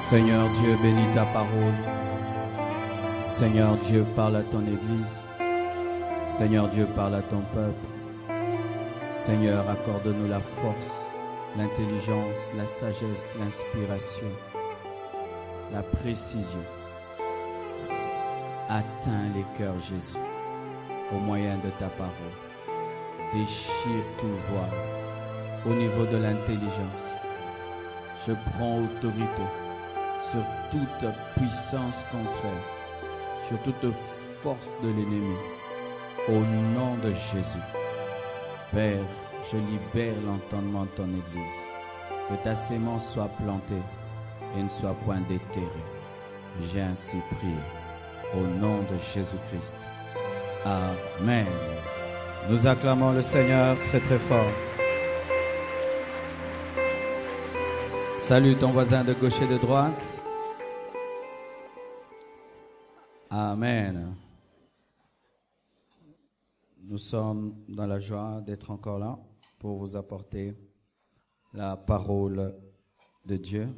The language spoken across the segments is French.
Seigneur Dieu, bénis ta parole. Seigneur Dieu, parle à ton Église. Seigneur Dieu, parle à ton peuple. Seigneur, accorde-nous la force, l'intelligence, la sagesse, l'inspiration, la précision. Atteins les cœurs, Jésus, au moyen de ta parole. Déchire tout voile au niveau de l'intelligence. Je prends autorité sur toute puissance contraire, sur toute force de l'ennemi, au nom de Jésus. Père, je libère l'entendement de ton Église, que ta sémence soit plantée et ne soit point déterrée. J'ai ainsi prié, au nom de Jésus-Christ. Amen. Nous acclamons le Seigneur très très fort. Salue ton voisin de gauche et de droite. Amen. Nous sommes dans la joie d'être encore là pour vous apporter la parole de Dieu.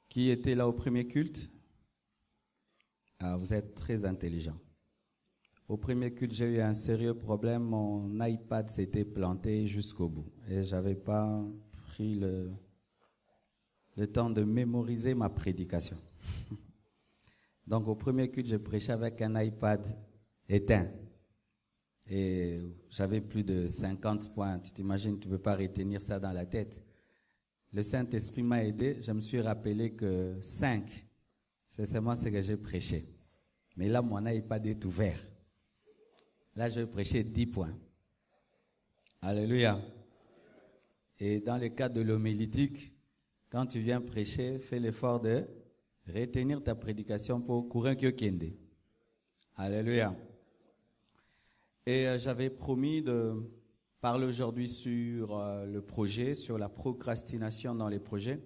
Qui était là au premier culte? Vous êtes très intelligent. Au premier culte, j'ai eu un sérieux problème. Mon iPad s'était planté jusqu'au bout et j'avais pas pris le temps de mémoriser ma prédication. Donc au premier culte, je prêchais avec un iPad éteint. Et j'avais plus de 50 points. Tu t'imagines, tu ne peux pas retenir ça dans la tête. Le Saint-Esprit m'a aidé. Je me suis rappelé que 5, c'est seulement ce que j'ai prêché. Mais là, mon iPad est ouvert. Là, je vais prêcher 10 points. Alléluia. Et dans le cas de l'homilétique, quand tu viens prêcher, fais l'effort de retenir ta prédication pour courir que kende. Alléluia. Et j'avais promis de parler aujourd'hui sur le projet, sur la procrastination dans les projets.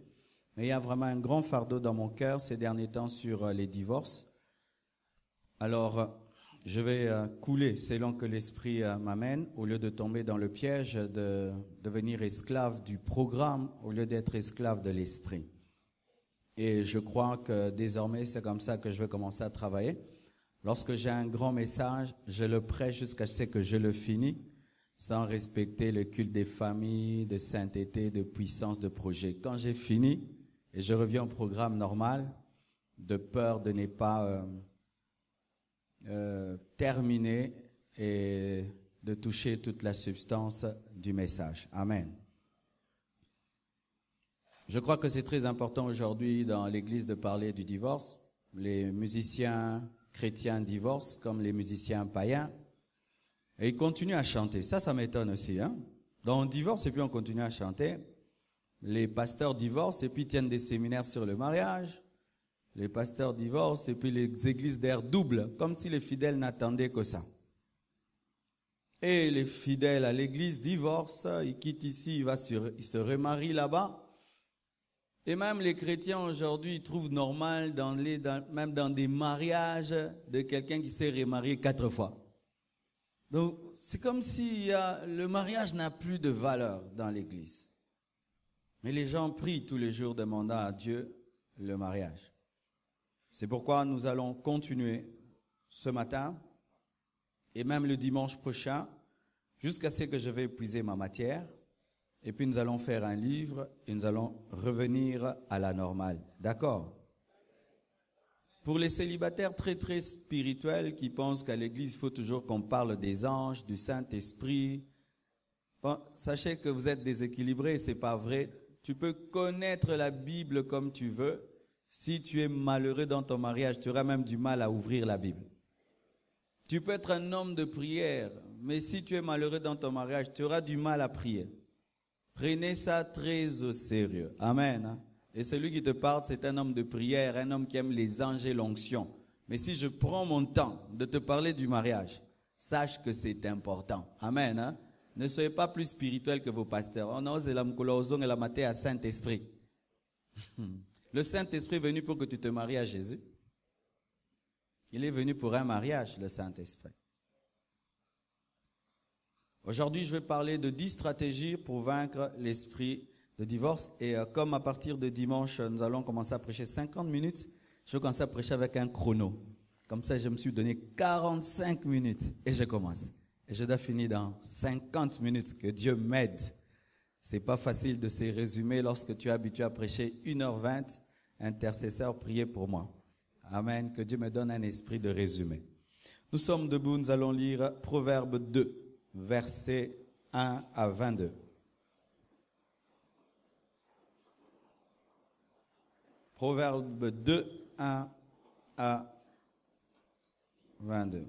Mais il y a vraiment un grand fardeau dans mon cœur ces derniers temps sur les divorces. Alors, Je vais couler selon que l'Esprit m'amène, au lieu de tomber dans le piège de devenir esclave du programme, au lieu d'être esclave de l'Esprit. Et je crois que désormais, c'est comme ça que je vais commencer à travailler. Lorsque j'ai un grand message, je le prêche jusqu'à ce que je le finis, sans respecter le culte des familles, de sainteté, de puissance, de projet. Quand j'ai fini, et je reviens au programme normal, de peur de ne pas terminer et de toucher toute la substance du message. Amen. Je crois que c'est très important aujourd'hui dans l'Église de parler du divorce. Les musiciens chrétiens divorcent comme les musiciens païens. Et ils continuent à chanter. Ça m'étonne aussi. Donc on divorce et puis on continue à chanter. Les pasteurs divorcent et puis tiennent des séminaires sur le mariage. Les pasteurs divorcent et puis les églises d'air double, comme si les fidèles n'attendaient que ça. Et les fidèles à l'église divorcent, ils quittent ici, ils se remarient là-bas. Et même les chrétiens aujourd'hui, ils trouvent normal, même dans des mariages, de quelqu'un qui s'est remarié 4 fois. Donc, c'est comme si le mariage n'a plus de valeur dans l'église. Mais les gens prient tous les jours demandant à Dieu le mariage. C'est pourquoi nous allons continuer ce matin et même le dimanche prochain jusqu'à ce que je vais épuiser ma matière. Et puis nous allons faire un livre et nous allons revenir à la normale. D'accord? Pour les célibataires très très spirituels qui pensent qu'à l'église il faut toujours qu'on parle des anges, du Saint-Esprit, bon, sachez que vous êtes déséquilibrés, c'est pas vrai. Tu peux connaître la Bible comme tu veux. Si tu es malheureux dans ton mariage, tu auras même du mal à ouvrir la Bible. Tu peux être un homme de prière, mais si tu es malheureux dans ton mariage, tu auras du mal à prier. Prenez ça très au sérieux. Amen. Et celui qui te parle, c'est un homme de prière, un homme qui aime les anges et l'onction. Mais si je prends mon temps de te parler du mariage, sache que c'est important. Amen. Ne soyez pas plus spirituel que vos pasteurs. On ose la mkolo et la maté à Saint-Esprit. Le Saint-Esprit est venu pour que tu te maries à Jésus. Il est venu pour un mariage, le Saint-Esprit. Aujourd'hui, je vais parler de 10 stratégies pour vaincre l'esprit de divorce. Et comme à partir de dimanche, nous allons commencer à prêcher 50 minutes, je vais commencer à prêcher avec un chrono. Comme ça, je me suis donné 45 minutes et je commence. Et je dois finir dans 50 minutes. Que Dieu m'aide. C'est pas facile de se résumer lorsque tu es habitué à prêcher 1h20. Intercesseur, priez pour moi. Amen. Que Dieu me donne un esprit de résumé. Nous sommes debout, nous allons lire Proverbe 2, versets 1 à 22. Proverbe 2, 1 à 22.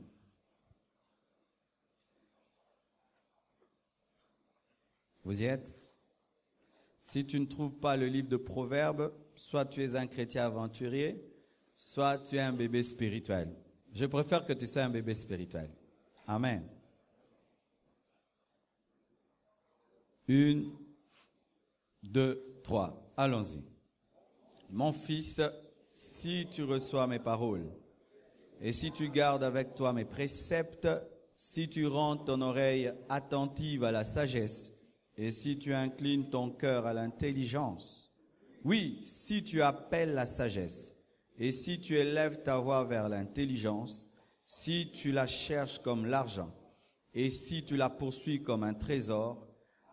Vous y êtes? Si tu ne trouves pas le livre de Proverbes, soit tu es un chrétien aventurier, soit tu es un bébé spirituel. Je préfère que tu sois un bébé spirituel. Amen. 1, 2, 3. Allons-y. Mon fils, si tu reçois mes paroles, et si tu gardes avec toi mes préceptes, si tu rends ton oreille attentive à la sagesse, et si tu inclines ton cœur à l'intelligence, oui, si tu appelles la sagesse, et si tu élèves ta voix vers l'intelligence, si tu la cherches comme l'argent, et si tu la poursuis comme un trésor,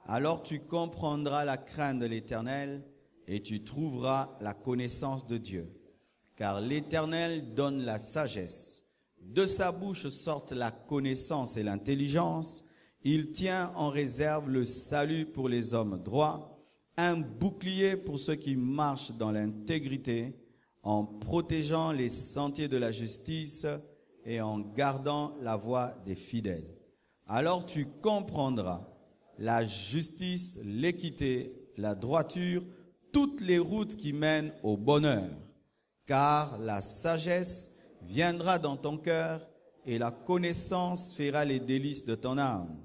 alors tu comprendras la crainte de l'Éternel, et tu trouveras la connaissance de Dieu. Car l'Éternel donne la sagesse. De sa bouche sortent la connaissance et l'intelligence. Il tient en réserve le salut pour les hommes droits, un bouclier pour ceux qui marchent dans l'intégrité, en protégeant les sentiers de la justice et en gardant la voie des fidèles. Alors tu comprendras la justice, l'équité, la droiture, toutes les routes qui mènent au bonheur. Car la sagesse viendra dans ton cœur et la connaissance fera les délices de ton âme.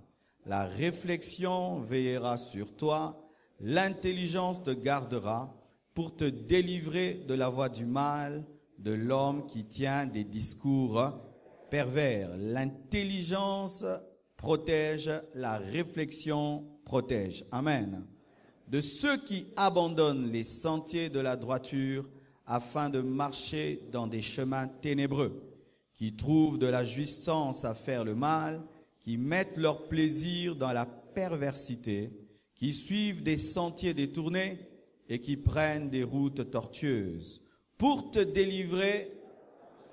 La réflexion veillera sur toi, l'intelligence te gardera pour te délivrer de la voie du mal, de l'homme qui tient des discours pervers. L'intelligence protège, la réflexion protège. Amen. De ceux qui abandonnent les sentiers de la droiture afin de marcher dans des chemins ténébreux, qui trouvent de la jouissance à faire le mal, qui mettent leur plaisir dans la perversité, qui suivent des sentiers détournés et qui prennent des routes tortueuses. Pour te délivrer,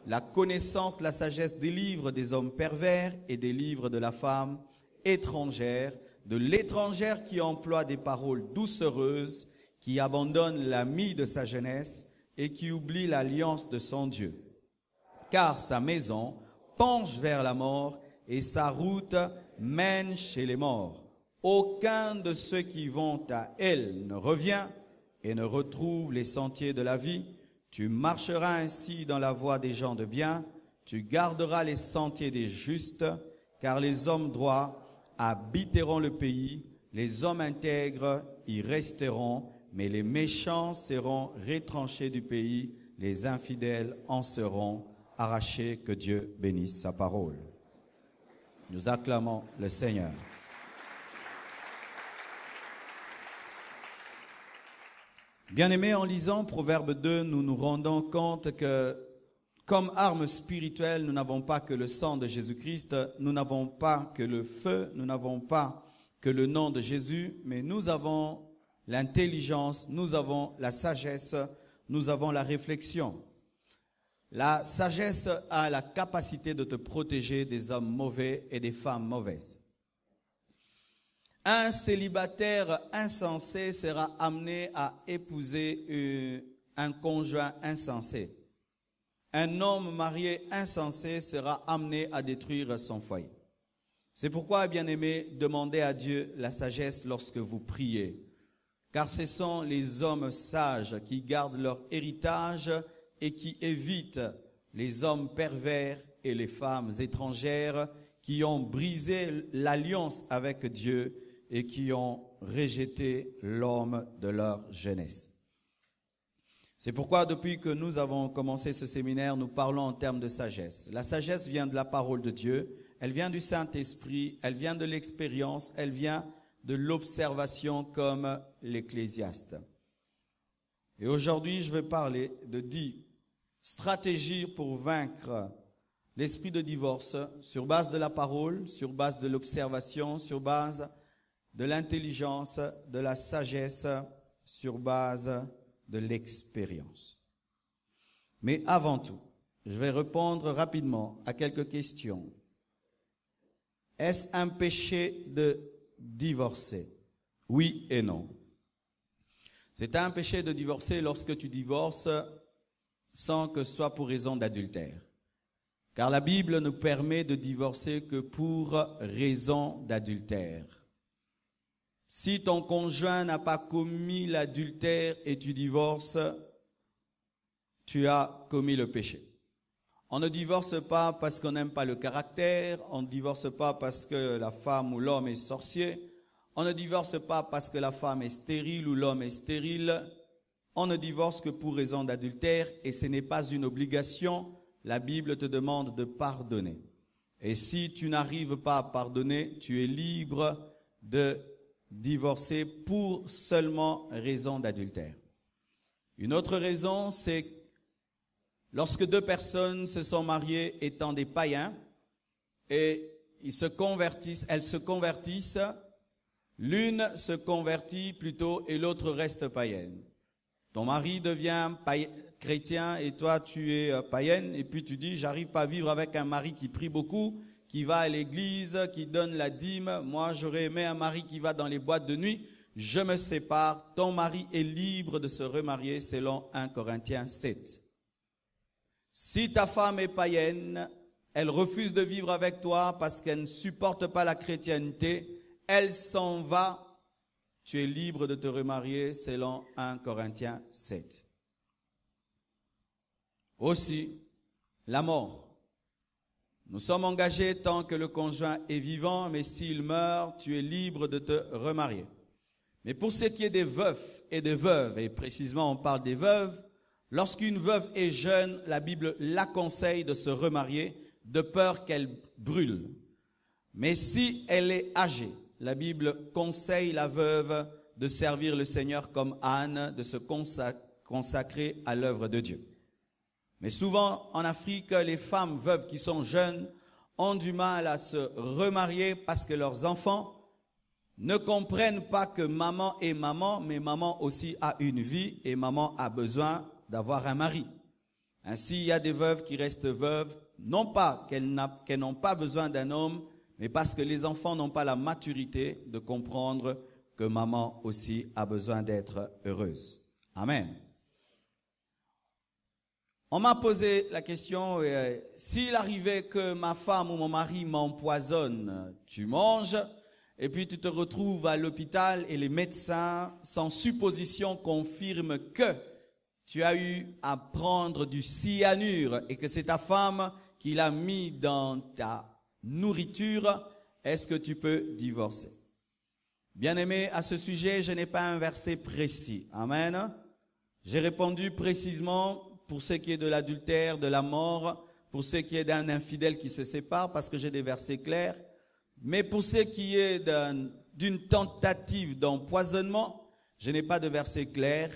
la connaissance, la sagesse délivre des hommes pervers et délivre de la femme étrangère, de l'étrangère qui emploie des paroles doucereuses, qui abandonne l'ami de sa jeunesse et qui oublie l'alliance de son Dieu. Car sa maison penche vers la mort et sa route mène chez les morts. Aucun de ceux qui vont à elle ne revient et ne retrouve les sentiers de la vie. Tu marcheras ainsi dans la voie des gens de bien, tu garderas les sentiers des justes, car les hommes droits habiteront le pays, les hommes intègres y resteront, mais les méchants seront retranchés du pays, les infidèles en seront arrachés. Que Dieu bénisse sa parole. Nous acclamons le Seigneur. Bien-aimés, en lisant Proverbe 2, nous nous rendons compte que, comme arme spirituelle, nous n'avons pas que le sang de Jésus-Christ, nous n'avons pas que le feu, nous n'avons pas que le nom de Jésus, mais nous avons l'intelligence, nous avons la sagesse, nous avons la réflexion. La sagesse a la capacité de te protéger des hommes mauvais et des femmes mauvaises. Un célibataire insensé sera amené à épouser un conjoint insensé. Un homme marié insensé sera amené à détruire son foyer. C'est pourquoi, bien-aimés, demandez à Dieu la sagesse lorsque vous priez. Car ce sont les hommes sages qui gardent leur héritage et qui évitent les hommes pervers et les femmes étrangères qui ont brisé l'alliance avec Dieu et qui ont rejeté l'homme de leur jeunesse. C'est pourquoi depuis que nous avons commencé ce séminaire, nous parlons en termes de sagesse. La sagesse vient de la parole de Dieu, elle vient du Saint-Esprit, elle vient de l'expérience, elle vient de l'observation comme l'Ecclésiaste. Et aujourd'hui, je vais parler de 10 stratégies pour vaincre l'esprit de divorce sur base de la parole, sur base de l'observation, sur base de l'intelligence, de la sagesse, sur base de l'expérience. Mais avant tout, je vais répondre rapidement à quelques questions. Est-ce un péché de divorcer? Oui et non. C'est un péché de divorcer lorsque tu divorces sans que ce soit pour raison d'adultère. Car la Bible ne permet de divorcer que pour raison d'adultère. Si ton conjoint n'a pas commis l'adultère et tu divorces, tu as commis le péché. On ne divorce pas parce qu'on n'aime pas le caractère, on ne divorce pas parce que la femme ou l'homme est sorcier, on ne divorce pas parce que la femme est stérile ou l'homme est stérile, on ne divorce que pour raison d'adultère et ce n'est pas une obligation, la Bible te demande de pardonner. Et si tu n'arrives pas à pardonner, tu es libre de divorcer pour seulement raison d'adultère. Une autre raison, c'est lorsque deux personnes se sont mariées étant des païens et elles se convertissent, l'une se convertit plutôt et l'autre reste païenne. Ton mari devient chrétien et toi tu es païenne et puis tu dis j'arrive pas à vivre avec un mari qui prie beaucoup, qui va à l'église, qui donne la dîme. Moi, j'aurais aimé un mari qui va dans les boîtes de nuit. Je me sépare. Ton mari est libre de se remarier selon 1 Corinthiens 7. Si ta femme est païenne, elle refuse de vivre avec toi parce qu'elle ne supporte pas la chrétienté, elle s'en va. Tu es libre de te remarier selon 1 Corinthiens 7. Aussi, la mort. Nous sommes engagés tant que le conjoint est vivant, mais s'il meurt, tu es libre de te remarier. Mais pour ce qui est des veufs et des veuves, et précisément on parle des veuves, lorsqu'une veuve est jeune, la Bible la conseille de se remarier, de peur qu'elle brûle. Mais si elle est âgée, la Bible conseille la veuve de servir le Seigneur comme Anne, de se consacrer à l'œuvre de Dieu. Mais souvent, en Afrique, les femmes veuves qui sont jeunes ont du mal à se remarier parce que leurs enfants ne comprennent pas que maman est maman, mais maman aussi a une vie et maman a besoin d'avoir un mari. Ainsi, il y a des veuves qui restent veuves, non pas qu'elles n'ont pas besoin d'un homme, mais parce que les enfants n'ont pas la maturité de comprendre que maman aussi a besoin d'être heureuse. Amen. On m'a posé la question, s'il arrivait que ma femme ou mon mari m'empoisonne, tu manges, et puis tu te retrouves à l'hôpital et les médecins, sans supposition, confirment que tu as eu à prendre du cyanure et que c'est ta femme qui l'a mis dans ta nourriture, est-ce que tu peux divorcer? Bien-aimé, à ce sujet, je n'ai pas un verset précis. Amen. J'ai répondu précisément pour ce qui est de l'adultère, de la mort, pour ce qui est d'un infidèle qui se sépare, parce que j'ai des versets clairs. Mais pour ce qui est d'une tentative d'empoisonnement, je n'ai pas de verset clair.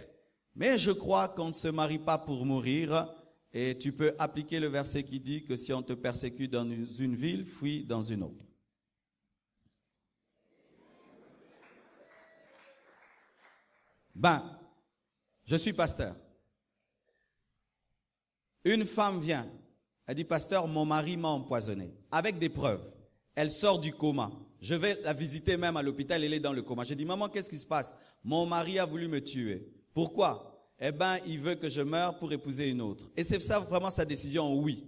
Mais je crois qu'on ne se marie pas pour mourir. Et tu peux appliquer le verset qui dit que si on te persécute dans une ville, fuis dans une autre. Je suis pasteur. Une femme vient, elle dit, pasteur, mon mari m'a empoisonné, avec des preuves. Elle sort du coma. Je vais la visiter même à l'hôpital, elle est dans le coma. Je dis, maman, qu'est-ce qui se passe? Mon mari a voulu me tuer. Pourquoi? Il veut que je meure pour épouser une autre. Et c'est ça vraiment sa décision, oui.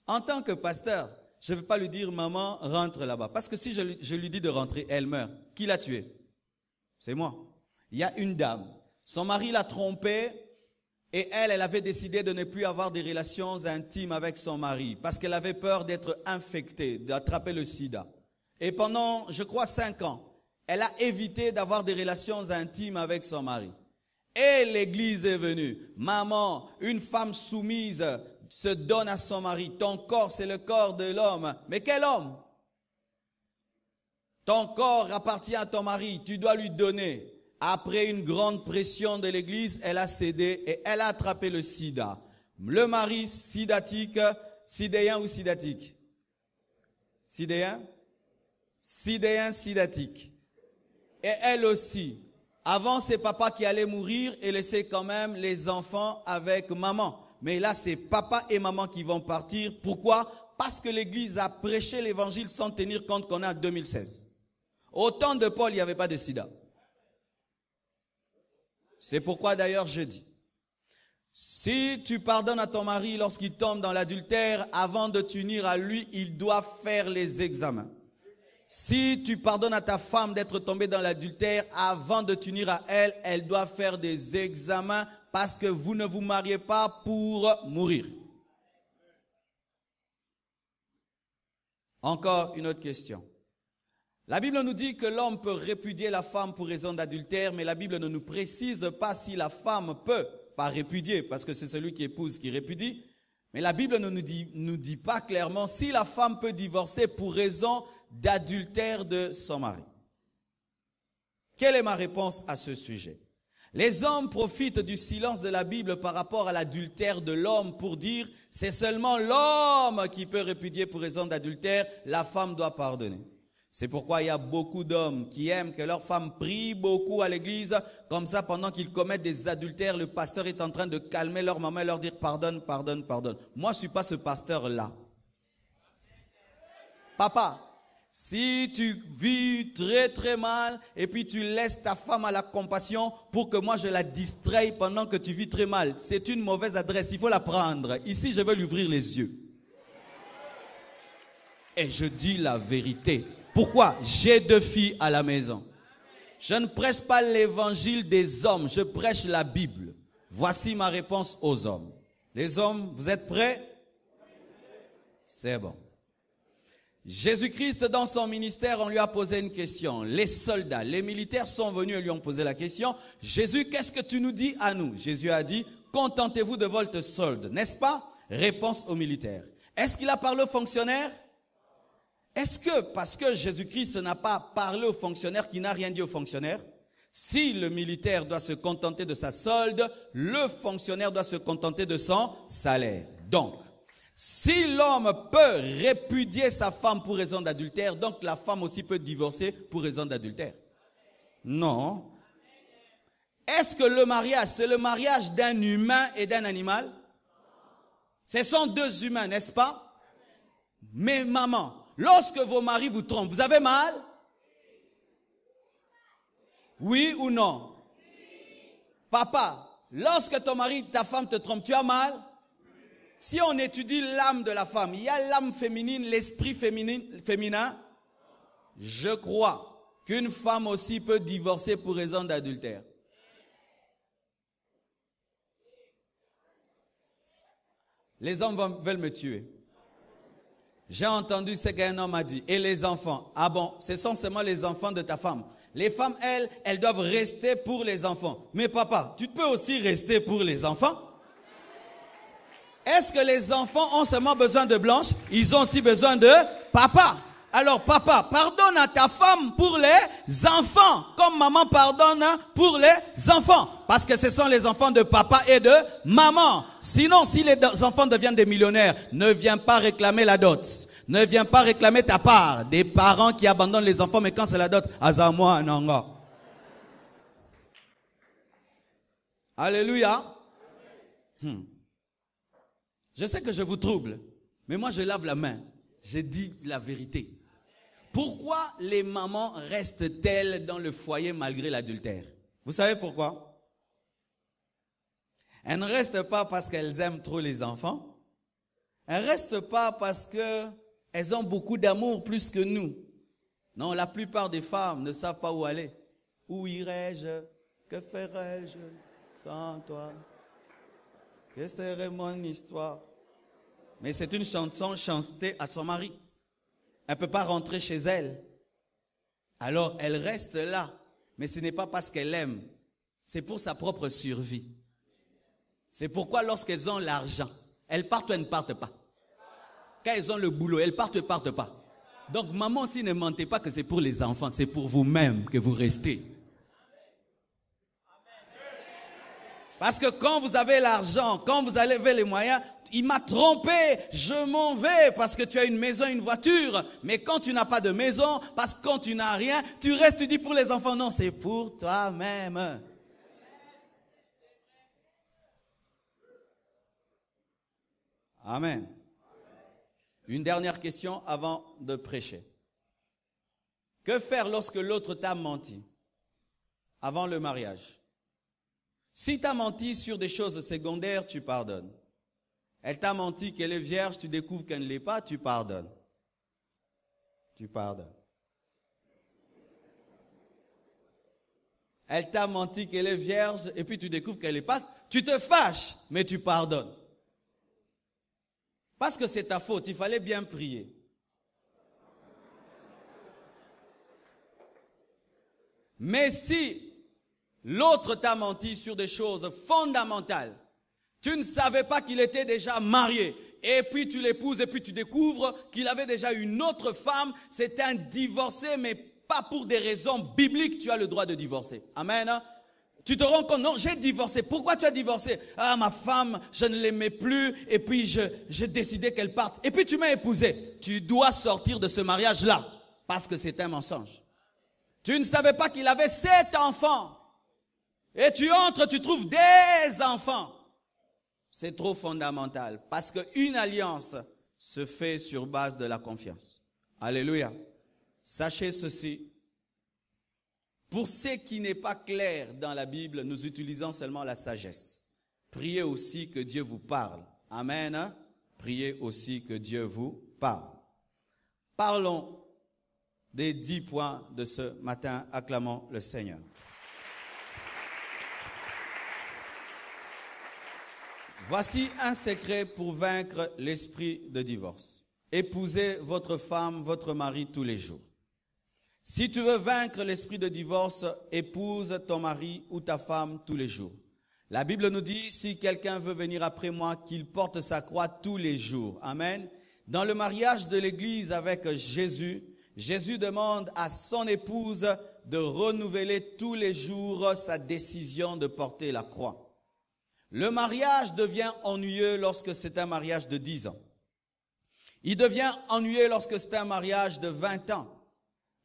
En tant que pasteur, je ne vais pas lui dire, maman, rentre là-bas. Parce que si je lui dis de rentrer, elle meurt. Qui l'a tuée? C'est moi. Il y a une dame. Son mari l'a trompée. Et elle avait décidé de ne plus avoir des relations intimes avec son mari parce qu'elle avait peur d'être infectée, d'attraper le sida. Et pendant, je crois, 5 ans, elle a évité d'avoir des relations intimes avec son mari. Et l'église est venue. Maman, une femme soumise se donne à son mari. Ton corps, c'est le corps de l'homme. Mais quel homme? Ton corps appartient à ton mari. Tu dois lui donner. Après une grande pression de l'église, elle a cédé et elle a attrapé le sida. Le mari sidatique, sidéen ou sidatique? Sidéen? Sidéen, sidatique. Et elle aussi. Avant, c'est papa qui allait mourir et laisser quand même les enfants avec maman. Mais là, c'est papa et maman qui vont partir. Pourquoi? Parce que l'église a prêché l'évangile sans tenir compte qu'on est en 2016. Au temps de Paul, il n'y avait pas de sida. C'est pourquoi d'ailleurs je dis, si tu pardonnes à ton mari lorsqu'il tombe dans l'adultère, avant de t'unir à lui, il doit faire les examens. Si tu pardonnes à ta femme d'être tombée dans l'adultère, avant de t'unir à elle, elle doit faire des examens parce que vous ne vous mariez pas pour mourir. Encore une autre question. La Bible nous dit que l'homme peut répudier la femme pour raison d'adultère, mais la Bible ne nous précise pas si la femme peut, pas répudier, parce que c'est celui qui épouse qui répudie, mais la Bible ne nous dit pas clairement si la femme peut divorcer pour raison d'adultère de son mari. Quelle est ma réponse à ce sujet? Les hommes profitent du silence de la Bible par rapport à l'adultère de l'homme pour dire c'est seulement l'homme qui peut répudier pour raison d'adultère, la femme doit pardonner. C'est pourquoi il y a beaucoup d'hommes qui aiment que leurs femmes prient beaucoup à l'église. Comme ça, pendant qu'ils commettent des adultères, le pasteur est en train de calmer leur maman et leur dire pardonne, pardonne, pardonne. Moi, je ne suis pas ce pasteur-là. Papa, si tu vis très très mal et puis tu laisses ta femme à la compassion pour que moi je la distraie pendant que tu vis très mal, c'est une mauvaise adresse, il faut la prendre. Ici, je vais lui ouvrir les yeux. Et je dis la vérité. Pourquoi? J'ai 2 filles à la maison. Je ne prêche pas l'évangile des hommes, je prêche la Bible. Voici ma réponse aux hommes. Les hommes, vous êtes prêts? C'est bon. Jésus-Christ, dans son ministère, on lui a posé une question. Les soldats, les militaires sont venus et lui ont posé la question. Jésus, qu'est-ce que tu nous dis à nous? Jésus a dit, contentez-vous de votre solde, n'est-ce pas? Réponse aux militaires. Est-ce qu'il a parlé aux fonctionnaires? Est-ce que, parce que Jésus-Christ n'a pas parlé aux fonctionnaires, qu'il n'a rien dit aux fonctionnaires, si le militaire doit se contenter de sa solde, le fonctionnaire doit se contenter de son salaire. Donc, si l'homme peut répudier sa femme pour raison d'adultère, donc la femme aussi peut divorcer pour raison d'adultère? Non. Est-ce que le mariage, c'est le mariage d'un humain et d'un animal? Ce sont deux humains, n'est-ce pas? Mais maman, lorsque vos maris vous trompent, vous avez mal? Oui ou non? Papa, lorsque ton mari, ta femme te trompe, tu as mal? Si on étudie l'âme de la femme, il y a l'âme féminine, l'esprit féminin. Je crois qu'une femme aussi peut divorcer pour raison d'adultère. Les hommes veulent me tuer. J'ai entendu ce qu'un homme a dit. Et les enfants? Ah bon, ce sont seulement les enfants de ta femme. Les femmes, elles doivent rester pour les enfants. Mais papa, tu peux aussi rester pour les enfants? Est-ce que les enfants ont seulement besoin de Blanche? Ils ont aussi besoin de papa. Alors papa, pardonne à ta femme pour les enfants, comme maman pardonne pour les enfants. Parce que ce sont les enfants de papa et de maman. Sinon, si les enfants deviennent des millionnaires, ne viens pas réclamer la dot. Ne viens pas réclamer ta part. Des parents qui abandonnent les enfants, mais quand c'est la dot, azamwa nanga. Alléluia. Je sais que je vous trouble, mais moi je lave la main. Je dis la vérité. Pourquoi les mamans restent-elles dans le foyer malgré l'adultère? Vous savez pourquoi? Elles ne restent pas parce qu'elles aiment trop les enfants. Elles ne restent pas parce qu'elles ont beaucoup d'amour plus que nous. Non, la plupart des femmes ne savent pas où aller. Où irais-je? Que ferais-je sans toi? Que serait mon histoire? Mais c'est une chanson chantée à son mari. Elle ne peut pas rentrer chez elle. Alors, elle reste là. Mais ce n'est pas parce qu'elle aime. C'est pour sa propre survie. C'est pourquoi lorsqu'elles ont l'argent, elles partent ou elles ne partent pas. Quand elles ont le boulot, elles partent ou elles ne partent pas. Donc, maman aussi, ne mentez pas que c'est pour les enfants. C'est pour vous-même que vous restez. Parce que quand vous avez l'argent, quand vous avez les moyens, il m'a trompé, je m'en vais parce que tu as une maison, une voiture. Mais quand tu n'as pas de maison, parce que quand tu n'as rien, tu restes, tu dis pour les enfants. Non, c'est pour toi-même. Amen. Une dernière question avant de prêcher. Que faire lorsque l'autre t'a menti avant le mariage? Si tu as menti sur des choses secondaires, tu pardonnes. Elle t'a menti qu'elle est vierge, tu découvres qu'elle ne l'est pas, tu pardonnes. Tu pardonnes. Elle t'a menti qu'elle est vierge et puis tu découvres qu'elle n'est pas, tu te fâches, mais tu pardonnes. Parce que c'est ta faute, il fallait bien prier. Mais si l'autre t'a menti sur des choses fondamentales, tu ne savais pas qu'il était déjà marié, et puis tu l'épouses, et puis tu découvres qu'il avait déjà une autre femme, c'est un divorcé, mais pas pour des raisons bibliques, tu as le droit de divorcer. Amen. Tu te rends compte, non, j'ai divorcé. Pourquoi tu as divorcé? Ah, ma femme, je ne l'aimais plus, et puis j'ai décidé qu'elle parte. Et puis tu m'as épousé. Tu dois sortir de ce mariage-là, parce que c'est un mensonge. Tu ne savais pas qu'il avait 7 enfants. Et tu entres, tu trouves des enfants. C'est trop fondamental, parce qu'une alliance se fait sur base de la confiance. Alléluia. Sachez ceci. Pour ce qui n'est pas clair dans la Bible, nous utilisons seulement la sagesse. Priez aussi que Dieu vous parle. Amen. Priez aussi que Dieu vous parle. Parlons des 10 points de ce matin. Acclamons le Seigneur. Voici un secret pour vaincre l'esprit de divorce. Épousez votre femme, votre mari tous les jours. Si tu veux vaincre l'esprit de divorce, épouse ton mari ou ta femme tous les jours. La Bible nous dit, si quelqu'un veut venir après moi, qu'il porte sa croix tous les jours. Amen. Dans le mariage de l'Église avec Jésus, Jésus demande à son épouse de renouveler tous les jours sa décision de porter la croix. Le mariage devient ennuyeux lorsque c'est un mariage de 10 ans. Il devient ennuyeux lorsque c'est un mariage de 20 ans.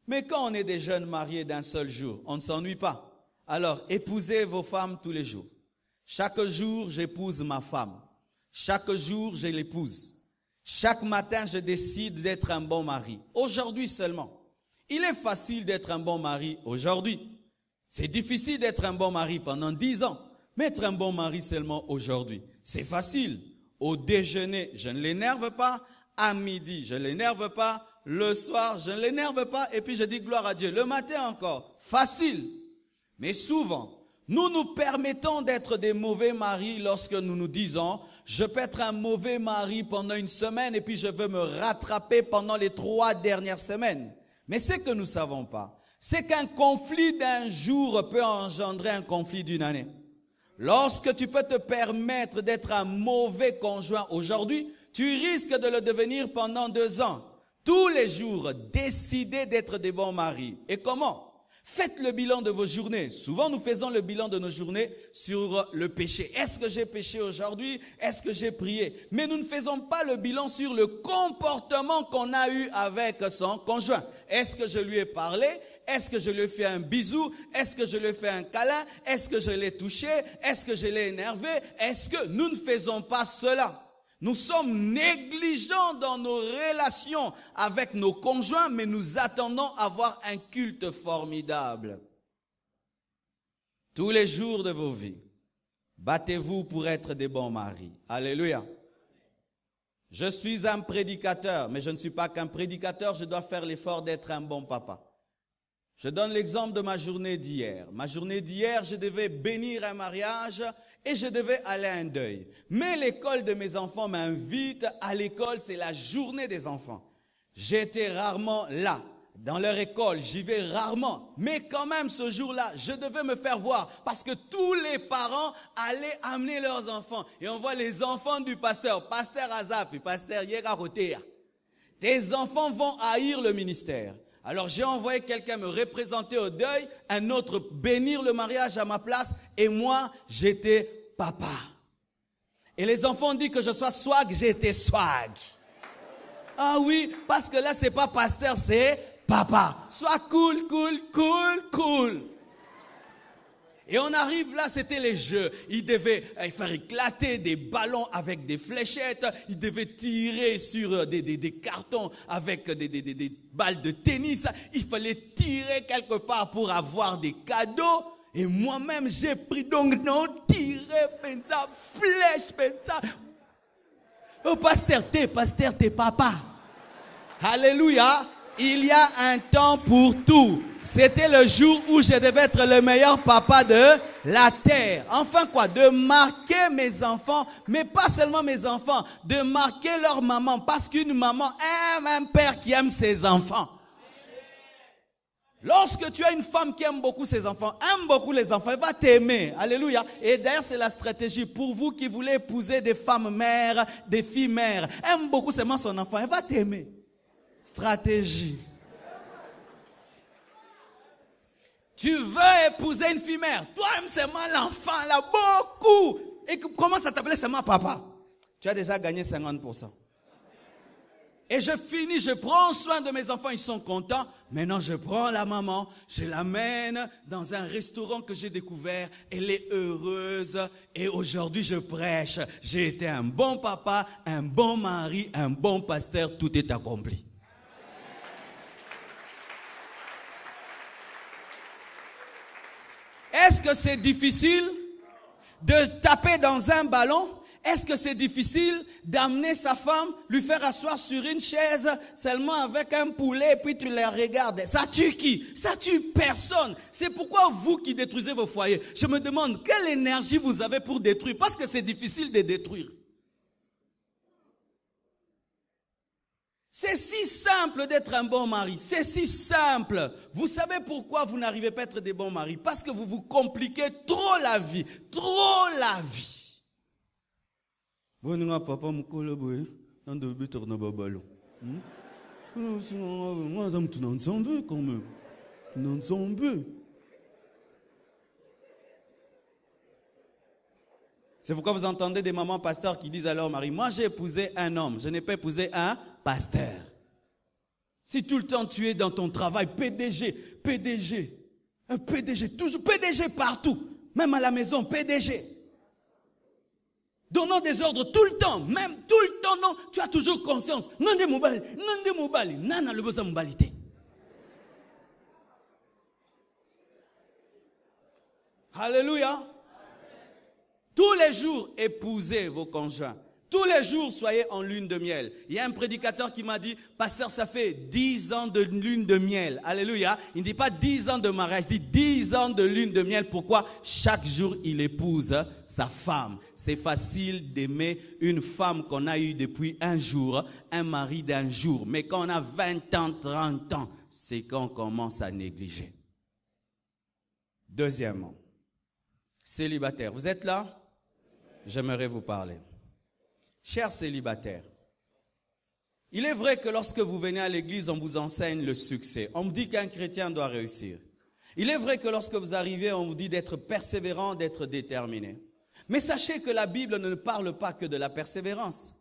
Mais quand on est des jeunes mariés d'un seul jour, on ne s'ennuie pas. Alors, épousez vos femmes tous les jours. Chaque jour, j'épouse ma femme. Chaque jour, je l'épouse. Chaque matin, je décide d'être un bon mari. Aujourd'hui seulement. Il est facile d'être un bon mari aujourd'hui. C'est difficile d'être un bon mari pendant 10 ans. Mais être un bon mari seulement aujourd'hui, c'est facile. Au déjeuner, je ne l'énerve pas. À midi, je ne l'énerve pas. Le soir, je ne l'énerve pas. Et puis je dis gloire à Dieu. Le matin encore, facile. Mais souvent, nous nous permettons d'être des mauvais maris lorsque nous nous disons « Je peux être un mauvais mari pendant une semaine et puis je veux me rattraper pendant les 3 dernières semaines. » Mais ce que nous ne savons pas, c'est qu'un conflit d'un jour peut engendrer un conflit d'une année. Lorsque tu peux te permettre d'être un mauvais conjoint aujourd'hui, tu risques de le devenir pendant 2 ans. Tous les jours, décidez d'être des bons maris. Et comment ? Faites le bilan de vos journées. Souvent, nous faisons le bilan de nos journées sur le péché. Est-ce que j'ai péché aujourd'hui? Est-ce que j'ai prié? Mais nous ne faisons pas le bilan sur le comportement qu'on a eu avec son conjoint. Est-ce que je lui ai parlé? Est-ce que je lui ai fait un bisou? Est-ce que je lui ai fait un câlin? Est-ce que je l'ai touché? Est-ce que je l'ai énervé? Est-ce que nous ne faisons pas cela? Nous sommes négligents dans nos relations avec nos conjoints, mais nous attendons avoir un culte formidable. Tous les jours de vos vies, battez-vous pour être des bons maris. Alléluia. Je suis un prédicateur, mais je ne suis pas qu'un prédicateur, je dois faire l'effort d'être un bon papa. Je donne l'exemple de ma journée d'hier. Ma journée d'hier, je devais bénir un mariage et je devais aller à un deuil. Mais l'école de mes enfants m'invite à l'école, c'est la journée des enfants. J'étais rarement là. Dans leur école, j'y vais rarement. Mais quand même, ce jour-là, je devais me faire voir parce que tous les parents allaient amener leurs enfants. Et on voit les enfants du pasteur, pasteur Azap et pasteur Yega Rotea. Tes enfants vont haïr le ministère. Alors j'ai envoyé quelqu'un me représenter au deuil, un autre bénir le mariage à ma place, et moi j'étais papa. Et les enfants ont dit que je sois swag, j'étais swag. Ah oui, parce que là c'est pas pasteur, c'est papa. Sois cool, cool, cool, cool. Et on arrive là, c'était les jeux. Ils devaient faire éclater des ballons avec des fléchettes. Ils devaient tirer sur des cartons avec des balles de tennis. Il fallait tirer quelque part pour avoir des cadeaux. Et moi-même, j'ai pris donc non, tirer, pensa, flèche, pensa. Oh, pasteur, t'es papa. Alléluia. Il y a un temps pour tout. C'était le jour où je devais être le meilleur papa de la terre. Enfin quoi? De marquer mes enfants, mais pas seulement mes enfants, de marquer leur maman. Parce qu'une maman aime un père qui aime ses enfants. Lorsque tu as une femme qui aime beaucoup ses enfants, aime beaucoup les enfants, elle va t'aimer. Alléluia. Et d'ailleurs, c'est la stratégie pour vous qui voulez épouser des femmes mères, des filles mères. Aime beaucoup seulement son enfant, elle va t'aimer. Stratégie. Tu veux épouser une fille mère. Toi, aimes seulement l'enfant, là, beaucoup. Et comment ça t'appelle seulement papa? Tu as déjà gagné 50%. Et je finis, je prends soin de mes enfants, ils sont contents. Maintenant, je prends la maman, je l'amène dans un restaurant que j'ai découvert. Elle est heureuse. Et aujourd'hui, je prêche. J'ai été un bon papa, un bon mari, un bon pasteur. Tout est accompli. Est-ce que c'est difficile de taper dans un ballon? Est-ce que c'est difficile d'amener sa femme, lui faire asseoir sur une chaise seulement avec un poulet et puis tu la regardes? Ça tue qui? Ça tue personne. C'est pourquoi vous qui détruisez vos foyers, je me demande quelle énergie vous avez pour détruire, parce que c'est difficile de détruire. C'est si simple d'être un bon mari. C'est si simple. Vous savez pourquoi vous n'arrivez pas à être des bons maris? Parce que vous vous compliquez trop la vie. Trop la vie. On devait tourner le ballon. Moi, ça me tourne ensemble quand même. Ensemble. C'est pourquoi vous entendez des mamans pasteurs qui disent à leur mari, moi j'ai épousé un homme, je n'ai pas épousé un pasteur. Si tout le temps tu es dans ton travail, un PDG, toujours PDG partout, même à la maison, PDG. Donnant des ordres tout le temps, même tout le temps, non, tu as toujours conscience. Non de mobali, nana le besoin mobilité. Alléluia. Tous les jours, épousez vos conjoints. Tous les jours, soyez en lune de miel. Il y a un prédicateur qui m'a dit, pasteur, ça fait 10 ans de lune de miel. Alléluia. Il ne dit pas 10 ans de mariage, il dit 10 ans de lune de miel. Pourquoi? Chaque jour, il épouse sa femme. C'est facile d'aimer une femme qu'on a eue depuis un jour, un mari d'un jour. Mais quand on a 20 ans, 30 ans, c'est quand on commence à négliger. Deuxièmement, célibataire. Vous êtes là? J'aimerais vous parler. Chers célibataires, il est vrai que lorsque vous venez à l'église, on vous enseigne le succès. On vous dit qu'un chrétien doit réussir. Il est vrai que lorsque vous arrivez, on vous dit d'être persévérant, d'être déterminé. Mais sachez que la Bible ne parle pas que de la persévérance.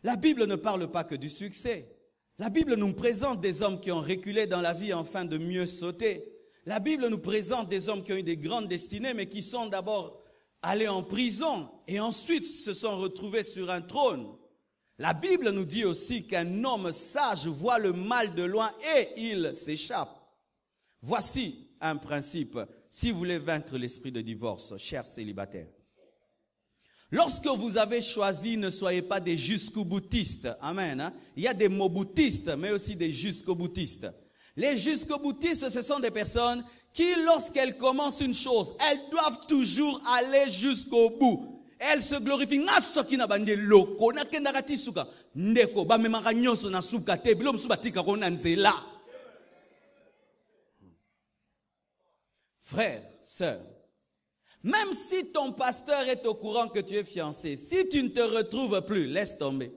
La Bible ne parle pas que du succès. La Bible nous présente des hommes qui ont reculé dans la vie afin de mieux sauter. La Bible nous présente des hommes qui ont eu des grandes destinées, mais qui sont d'abord allés en prison et ensuite se sont retrouvés sur un trône. La Bible nous dit aussi qu'un homme sage voit le mal de loin et il s'échappe. Voici un principe. Si vous voulez vaincre l'esprit de divorce, chers célibataires, lorsque vous avez choisi, ne soyez pas des jusqu'au-boutistes. Amen. Il y a des mots-boutistes, mais aussi des jusqu'au-boutistes. Les jusqu'au-boutistes, ce sont des personnes qui, lorsqu'elles commencent une chose, elles doivent toujours aller jusqu'au bout. Elles se glorifient. Frère, sœur, même si ton pasteur est au courant que tu es fiancé, si tu ne te retrouves plus, laisse tomber.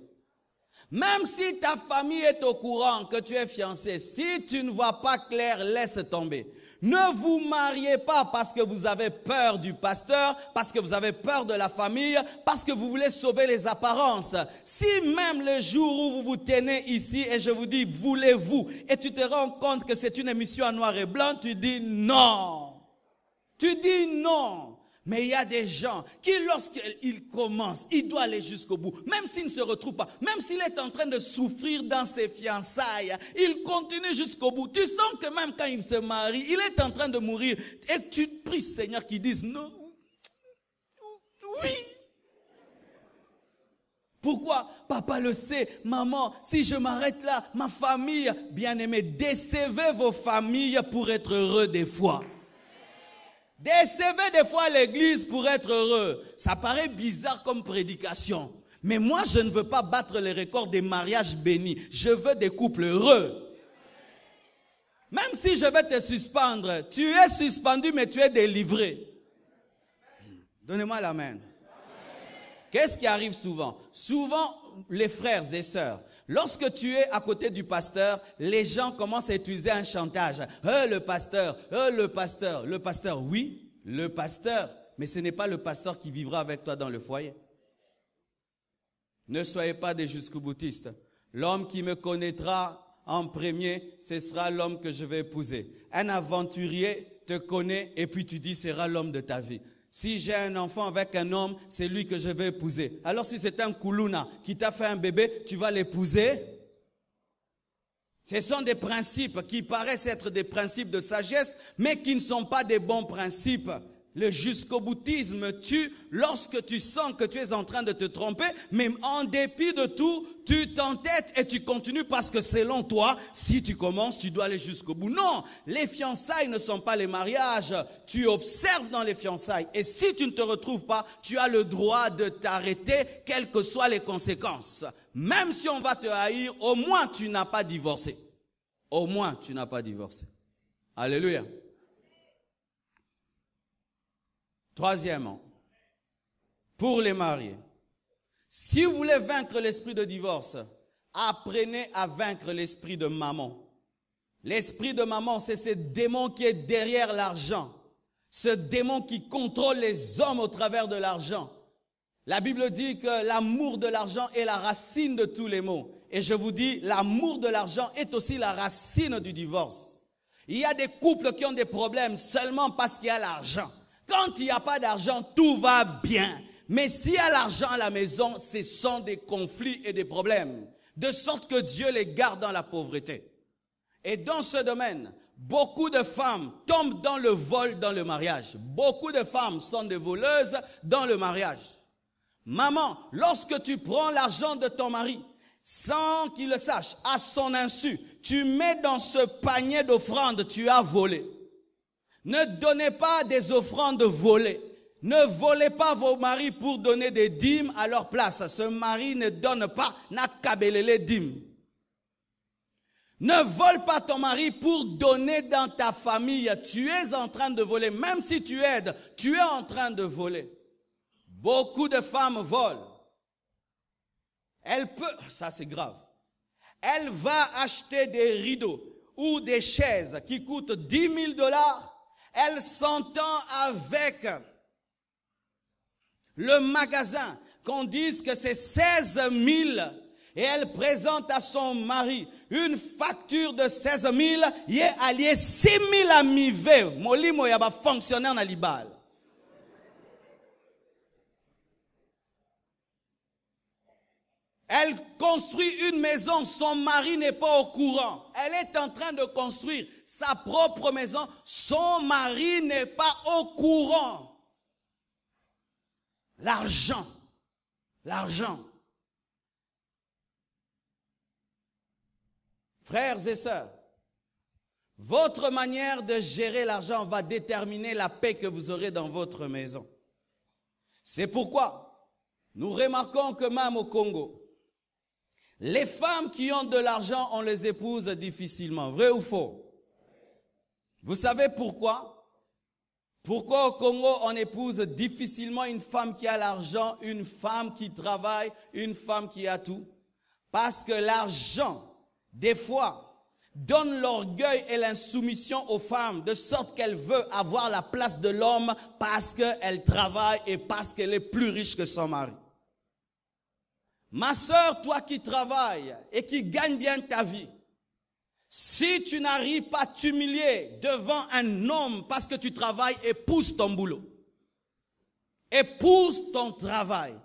Même si ta famille est au courant que tu es fiancé, si tu ne vois pas clair, laisse tomber. Ne vous mariez pas parce que vous avez peur du pasteur, parce que vous avez peur de la famille, parce que vous voulez sauver les apparences. Si même le jour où vous vous tenez ici et je vous dis, voulez-vous, et tu te rends compte que c'est une émission en noir et blanc, tu dis non. Tu dis non. Mais il y a des gens qui, lorsqu'ils commencent, ils doivent aller jusqu'au bout. Même s'il ne se retrouve pas, même s'il est en train de souffrir dans ses fiançailles, il continue jusqu'au bout. Tu sens que même quand il se marie, il est en train de mourir. Et tu pries, Seigneur, qu'il dise non. Oui. Pourquoi? Papa le sait, maman, si je m'arrête là, ma famille, bien-aimés, décevez vos familles pour être heureux des fois. Décevez des fois l'église pour être heureux. Ça paraît bizarre comme prédication. Mais moi, je ne veux pas battre les records des mariages bénis. Je veux des couples heureux. Même si je vais te suspendre, tu es suspendu, mais tu es délivré. Donnez-moi la main. Qu'est-ce qui arrive souvent? Souvent, les frères et sœurs, lorsque tu es à côté du pasteur, les gens commencent à utiliser un chantage. Le pasteur, le pasteur, le pasteur. Oui, le pasteur, mais ce n'est pas le pasteur qui vivra avec toi dans le foyer. Ne soyez pas des jusqu'au-boutistes. L'homme qui me connaîtra en premier, ce sera l'homme que je vais épouser. Un aventurier te connaît et puis tu dis, sera l'homme de ta vie. Si j'ai un enfant avec un homme, c'est lui que je vais épouser. Alors si c'est un Kuluna qui t'a fait un bébé, tu vas l'épouser. Ce sont des principes qui paraissent être des principes de sagesse, mais qui ne sont pas des bons principes. Le jusqu'au-boutisme tue lorsque tu sens que tu es en train de te tromper, mais en dépit de tout, tu t'entêtes et tu continues parce que selon toi, si tu commences, tu dois aller jusqu'au bout. Non, les fiançailles ne sont pas les mariages. Tu observes dans les fiançailles et si tu ne te retrouves pas, tu as le droit de t'arrêter, quelles que soient les conséquences. Même si on va te haïr, au moins tu n'as pas divorcé. Au moins tu n'as pas divorcé. Alléluia. Troisièmement, pour les mariés, Si vous voulez vaincre l'esprit de divorce, apprenez à vaincre l'esprit de maman. L'esprit de maman, c'est ce démon qui est derrière l'argent. Ce démon qui contrôle les hommes au travers de l'argent. La Bible dit que l'amour de l'argent est la racine de tous les maux. Et je vous dis, l'amour de l'argent est aussi la racine du divorce. Il y a des couples qui ont des problèmes seulement parce qu'il y a l'argent. Quand il n'y a pas d'argent, tout va bien. Mais s'il y a l'argent à la maison, ce sont des conflits et des problèmes. De sorte que Dieu les garde dans la pauvreté. Et dans ce domaine, beaucoup de femmes tombent dans le vol dans le mariage. Beaucoup de femmes sont des voleuses dans le mariage. Maman, lorsque tu prends l'argent de ton mari, sans qu'il le sache, à son insu, tu mets dans ce panier d'offrandes, tu as volé. Ne donnez pas des offrandes volées. Ne volez pas vos maris pour donner des dîmes à leur place. Ce mari ne donne pas, n'a kabelé les dîmes. Ne vole pas ton mari pour donner dans ta famille. Tu es en train de voler. Même si tu aides, tu es en train de voler. Beaucoup de femmes volent. Elle peut, ça c'est grave. Elle va acheter des rideaux ou des chaises qui coûtent 10 000 $. Elle s'entend avec le magasin qu'on dise que c'est 16 000 et elle présente à son mari une facture de 16 000, il est allié 6 000 à mi-ve. Molimo yaba fonctionnaire na libal. Elle construit une maison, son mari n'est pas au courant. Elle est en train de construire sa propre maison, son mari n'est pas au courant. L'argent, l'argent. Frères et sœurs, votre manière de gérer l'argent va déterminer la paix que vous aurez dans votre maison. C'est pourquoi nous remarquons que même au Congo, les femmes qui ont de l'argent, on les épouse difficilement. Vrai ou faux? Vous savez pourquoi? Pourquoi au Congo, on épouse difficilement une femme qui a l'argent, une femme qui travaille, une femme qui a tout? Parce que l'argent, des fois, donne l'orgueil et l'insoumission aux femmes, de sorte qu'elle veut avoir la place de l'homme parce qu'elle travaille et parce qu'elle est plus riche que son mari. Ma sœur, toi qui travailles et qui gagnes bien ta vie, si tu n'arrives pas à t'humilier devant un homme parce que tu travailles, épouse ton boulot. Épouse ton travail.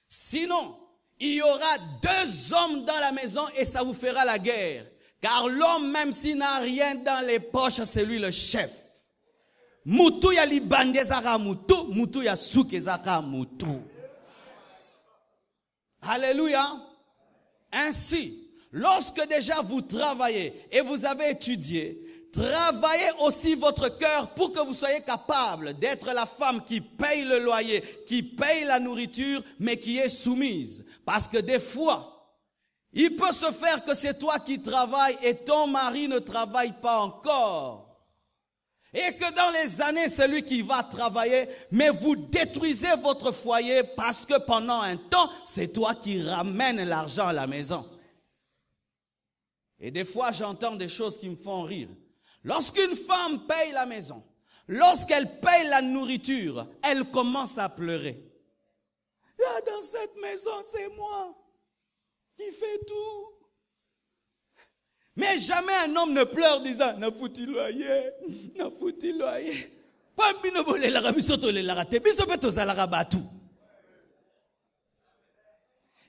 Sinon, il y aura 2 hommes dans la maison et ça vous fera la guerre. Car l'homme, même s'il n'a rien dans les poches, c'est lui le chef. Mutu ya libande zaka mutu, mutu ya suke zaka mutu. Alléluia. Ainsi, lorsque déjà vous travaillez et vous avez étudié, travaillez aussi votre cœur pour que vous soyez capable d'être la femme qui paye le loyer, qui paye la nourriture, mais qui est soumise. Parce que des fois, il peut se faire que c'est toi qui travailles et ton mari ne travaille pas encore. Et que dans les années, c'est lui qui va travailler, mais vous détruisez votre foyer parce que pendant un temps, c'est toi qui ramènes l'argent à la maison. Et des fois, j'entends des choses qui me font rire. Lorsqu'une femme paye la maison, lorsqu'elle paye la nourriture, elle commence à pleurer. Là, dans cette maison, c'est moi qui fais tout. Mais jamais un homme ne pleure disant, n'a foutu loyer, n'a foutu loyer.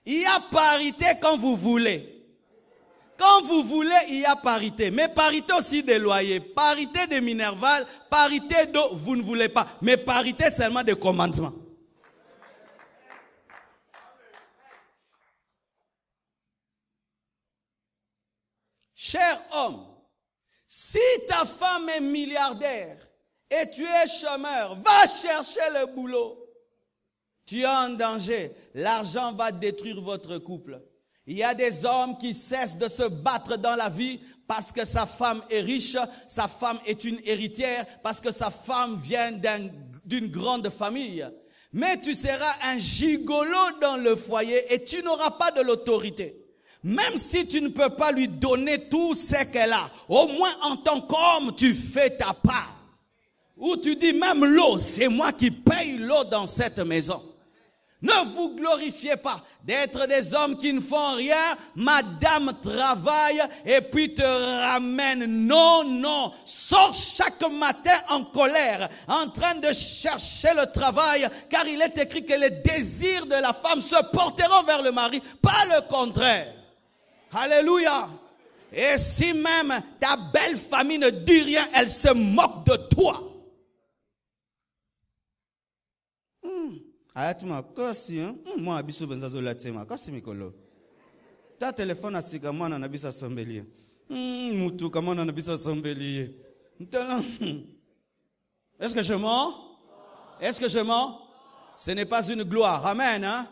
Il y a parité quand vous voulez. Quand vous voulez, il y a parité. Mais parité aussi des loyers, parité des minervales, parité d'eau, vous ne voulez pas. Mais parité seulement des commandements. Cher homme, si ta femme est milliardaire et tu es chômeur, va chercher le boulot. Tu es en danger. L'argent va détruire votre couple. Il y a des hommes qui cessent de se battre dans la vie parce que sa femme est riche, sa femme est une héritière, parce que sa femme vient d'une grande famille. Mais tu seras un gigolo dans le foyer et tu n'auras pas de l'autorité. Même si tu ne peux pas lui donner tout ce qu'elle a, au moins en tant qu'homme, tu fais ta part. Ou tu dis même l'eau, c'est moi qui paye l'eau dans cette maison. Ne vous glorifiez pas d'être des hommes qui ne font rien. Madame travaille et puis te ramène. Non, non. Sors chaque matin en colère, en train de chercher le travail, car il est écrit que les désirs de la femme se porteront vers le mari, pas le contraire. Alléluia. Et si même ta belle famille ne dit rien, elle se moque de toi. Ayatuma kosi moi abiso benzazo latema kosi mikolo ta téléphone asika mwana na bisa sombelie mutu kama na bisa sombelie est-ce que je mens? Est-ce que je mens? Ce n'est pas une gloire. Amen, hein?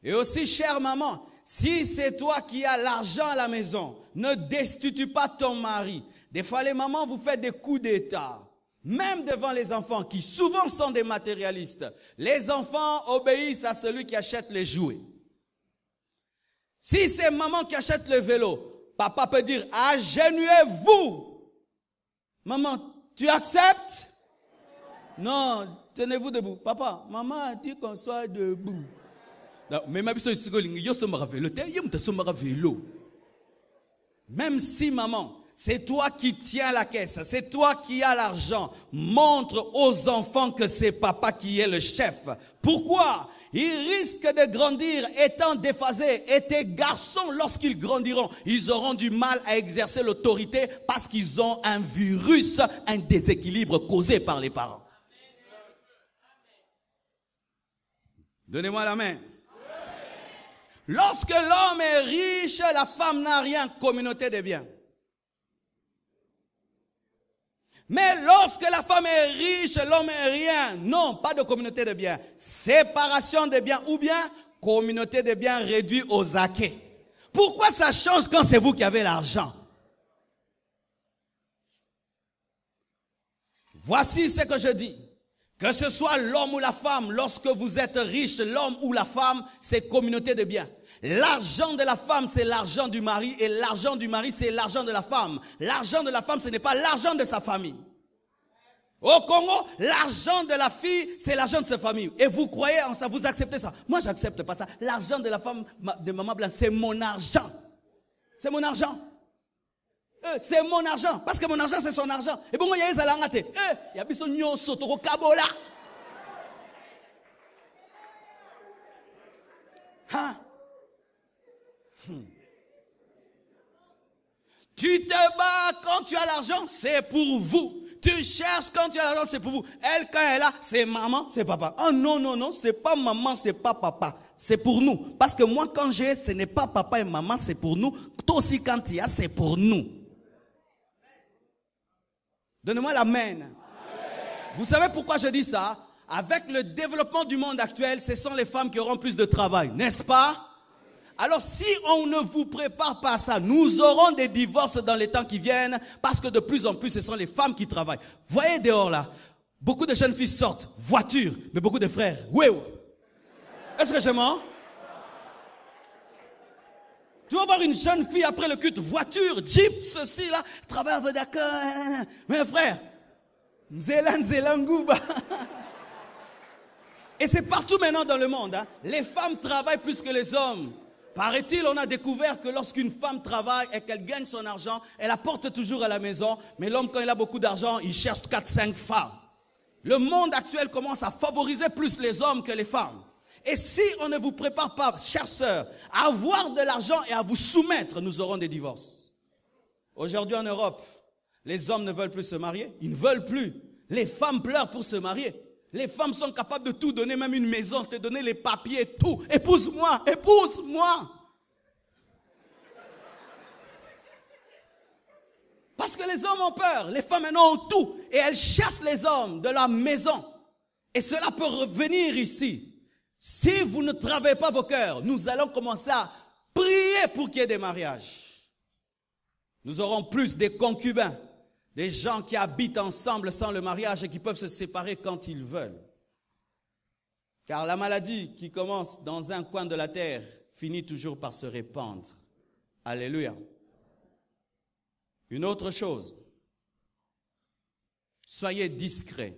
Et aussi, chère maman, si c'est toi qui as l'argent à la maison, ne destitue pas ton mari. Des fois les mamans vous faites des coups d'état. Même devant les enfants qui souvent sont des matérialistes. Les enfants obéissent à celui qui achète les jouets. Si c'est maman qui achète le vélo, papa peut dire agenouillez-vous. Maman, tu acceptes? Non, tenez-vous debout. Papa, maman a dit qu'on soit debout. Même si maman, c'est toi qui tiens la caisse, c'est toi qui as l'argent. Montre aux enfants que c'est papa qui est le chef. Pourquoi? Ils risquent de grandir étant déphasés. Et tes garçons, lorsqu'ils grandiront, ils auront du mal à exercer l'autorité parce qu'ils ont un virus, un déséquilibre causé par les parents. Donnez-moi la main. Lorsque l'homme est riche, la femme n'a rien, communauté des biens. Mais lorsque la femme est riche, l'homme est rien. Non, pas de communauté de biens. Séparation des biens ou bien communauté de biens réduite aux acquets. Pourquoi ça change quand c'est vous qui avez l'argent? Voici ce que je dis. Que ce soit l'homme ou la femme, lorsque vous êtes riche, l'homme ou la femme, c'est communauté de biens. L'argent de la femme, c'est l'argent du mari, et l'argent du mari, c'est l'argent de la femme. L'argent de la femme, ce n'est pas l'argent de sa famille. Au Congo, l'argent de la fille, c'est l'argent de sa famille. Et vous croyez en ça, vous acceptez ça. Moi, j'accepte pas ça. L'argent de la femme de Maman Blanc, c'est mon argent. C'est mon argent. C'est mon argent. Parce que mon argent, c'est son argent. Et bon, il y a des alangate. Il y a des gens sotoro kabola. Hein? Tu te bats quand tu as l'argent, c'est pour vous. Tu cherches quand tu as l'argent, c'est pour vous. Elle, quand elle a, c'est maman, c'est papa. Oh non, non, non, c'est pas maman, c'est pas papa. C'est pour nous. Parce que moi, quand j'ai, ce n'est pas papa et maman, c'est pour nous. Toi aussi, quand tu as, c'est pour nous. Donnez-moi la main. Vous savez pourquoi je dis ça? Avec le développement du monde actuel, ce sont les femmes qui auront plus de travail, n'est-ce pas? Alors si on ne vous prépare pas à ça, nous aurons des divorces dans les temps qui viennent parce que de plus en plus, ce sont les femmes qui travaillent. Voyez dehors là, beaucoup de jeunes filles sortent, voiture, mais beaucoup de frères. Oui. Est-ce que je mens? Tu vas voir une jeune fille après le culte, voiture, jeep, ceci là, travaille avec d'accord. Mais frère, Nzela-Ngouba. Et c'est partout maintenant dans le monde. Hein. Les femmes travaillent plus que les hommes. Paraît-il, on a découvert que lorsqu'une femme travaille et qu'elle gagne son argent, elle apporte toujours à la maison. Mais l'homme, quand il a beaucoup d'argent, il cherche 4-5 femmes. Le monde actuel commence à favoriser plus les hommes que les femmes. Et si on ne vous prépare pas, chères sœurs, à avoir de l'argent et à vous soumettre, nous aurons des divorces. Aujourd'hui en Europe, les hommes ne veulent plus se marier. Ils ne veulent plus. Les femmes pleurent pour se marier. Les femmes sont capables de tout donner, même une maison, te donner les papiers, tout. Épouse-moi, épouse-moi. Parce que les hommes ont peur, les femmes maintenant ont tout. Et elles chassent les hommes de leur maison. Et cela peut revenir ici. Si vous ne travaillez pas vos cœurs, nous allons commencer à prier pour qu'il y ait des mariages. Nous aurons plus des concubins. Des gens qui habitent ensemble sans le mariage et qui peuvent se séparer quand ils veulent. Car la maladie qui commence dans un coin de la terre finit toujours par se répandre. Alléluia. Une autre chose, soyez discrets.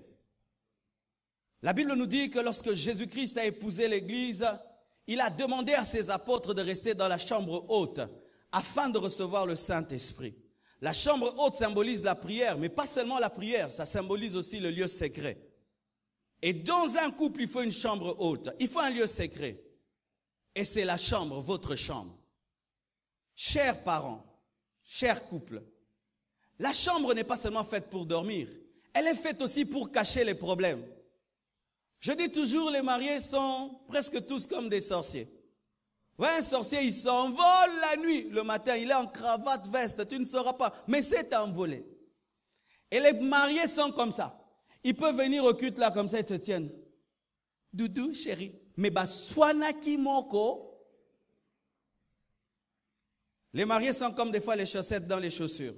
La Bible nous dit que lorsque Jésus-Christ a épousé l'Église, il a demandé à ses apôtres de rester dans la chambre haute afin de recevoir le Saint-Esprit. La chambre haute symbolise la prière, mais pas seulement la prière, ça symbolise aussi le lieu secret. Et dans un couple, il faut une chambre haute, il faut un lieu secret. Et c'est la chambre, votre chambre. Chers parents, chers couples, la chambre n'est pas seulement faite pour dormir, elle est faite aussi pour cacher les problèmes. Je dis toujours, les mariés sont presque tous comme des sorciers. Ouais, un sorcier, il s'envole la nuit. Le matin, il est en cravate, veste, tu ne sauras pas. Mais c'est envolé. Et les mariés sont comme ça. Ils peuvent venir au culte là, comme ça, ils te tiennent. Doudou, chérie. Mais bah, swanaki moko. Les mariés sont comme des fois les chaussettes dans les chaussures.